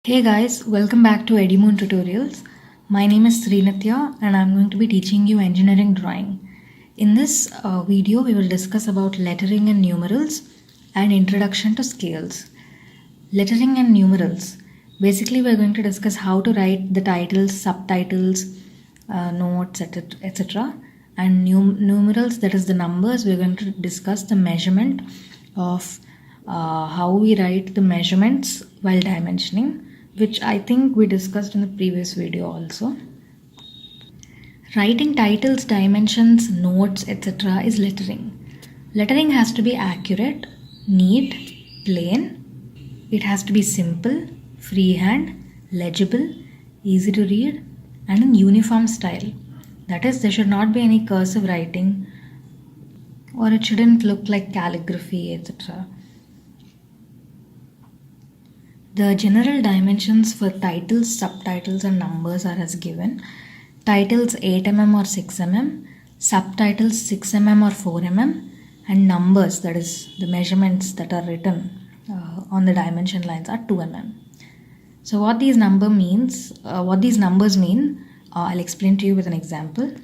Hey guys, welcome back to Edimoon Tutorials. My name is Srinitya and I'm going to be teaching you engineering drawing. In this video, we will discuss about lettering and numerals and introduction to scales. Lettering and numerals. Basically, we're going to discuss how to write the titles, subtitles, notes, etc. And numerals, that is the numbers, we're going to discuss the measurement of how we write the measurements while dimensioning, which I think we discussed in the previous video also. Writing titles, dimensions, notes, etc. is lettering. Lettering has to be accurate, neat, plain. It has to be simple, freehand, legible, easy to read, and in uniform style. That is, there should not be any cursive writing, or it shouldn't look like calligraphy, etc. The general dimensions for titles, subtitles, and numbers are as given. Titles 8 mm or 6 mm, subtitles 6 mm or 4 mm, and numbers, that is the measurements that are written on the dimension lines, are 2 mm. So what these numbers mean, I'll explain to you with an example.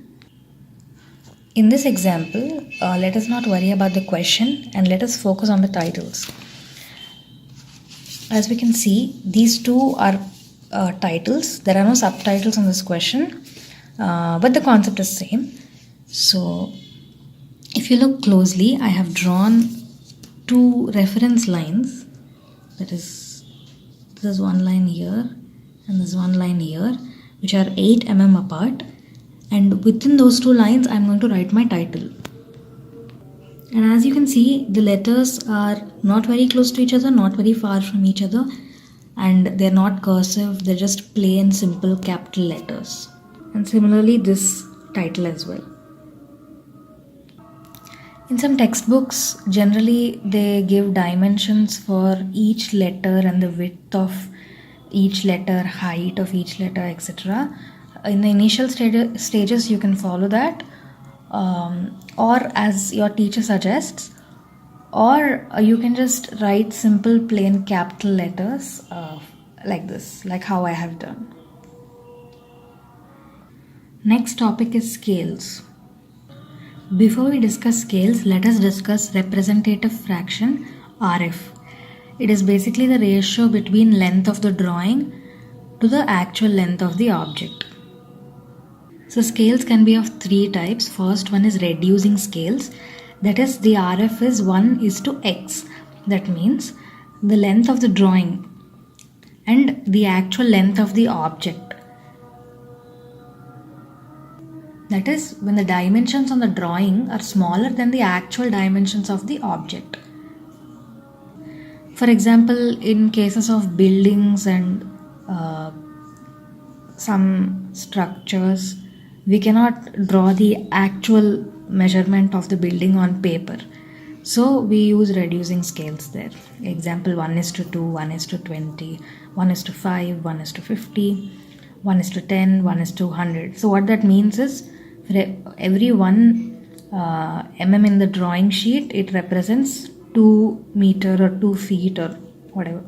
In this example, let us not worry about the question and let us focus on the titles. As we can see, these two are titles. There are no subtitles on this question, but the concept is same. So if you look closely, I have drawn two reference lines. That is, this is one line here and this one line here, which are 8 mm apart. And within those two lines, I'm going to write my title. And as you can see, the letters are not very close to each other, not very far from each other, and they're not cursive, they're just plain, simple capital letters. And similarly, this title as well. In some textbooks, generally they give dimensions for each letter and the width of each letter, height of each letter, etc. In the initial stages, you can follow that. Or as your teacher suggests, or you can just write simple plain capital letters like this, like how I have done. Next topic is scales. Before we discuss scales, let us discuss representative fraction, RF. It is basically the ratio between length of the drawing to the actual length of the object. So scales can be of three types. First one is reducing scales. That is, the RF is 1:x. That means the length of the drawing and the actual length of the object. That is, when the dimensions on the drawing are smaller than the actual dimensions of the object. For example, in cases of buildings and some structures, we cannot draw the actual measurement of the building on paper. So we use reducing scales there. Example 1:2, 1:20, 1:5, 1:50, 1:10, 1:100. So what that means is, for every 1 mm in the drawing sheet, it represents 2 meters or 2 feet or whatever.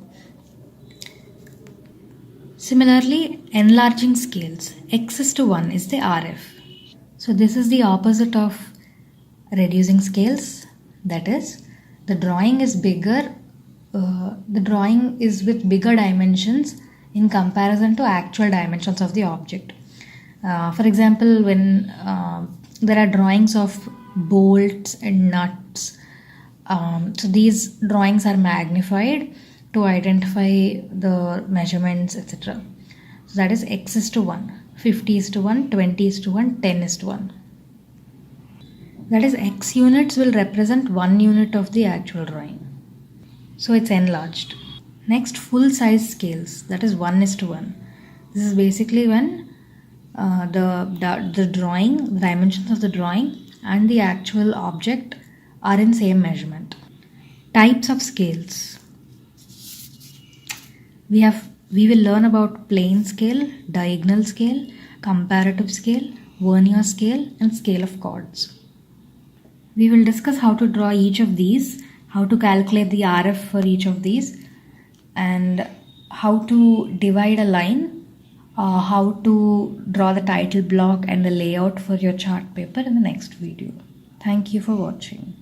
Similarly, enlarging scales, x:1 is the RF. So this is the opposite of reducing scales. That is, the drawing is bigger. The drawing is with bigger dimensions in comparison to actual dimensions of the object. For example, when there are drawings of bolts and nuts, so these drawings are magnified to identify the measurements, etc. So that is x:1, 50:1, 20:1, 10:1. That is, x units will represent 1 unit of the actual drawing. So it's enlarged. Next, full size scales, that is 1:1. This is basically when the drawing, the dimensions of the drawing and the actual object are in same measurement. Types of scales. We will learn about plane scale, diagonal scale, comparative scale, vernier scale, and scale of chords. We will discuss how to draw each of these, how to calculate the RF for each of these, and how to divide a line, how to draw the title block and the layout for your chart paper in the next video. Thank you for watching.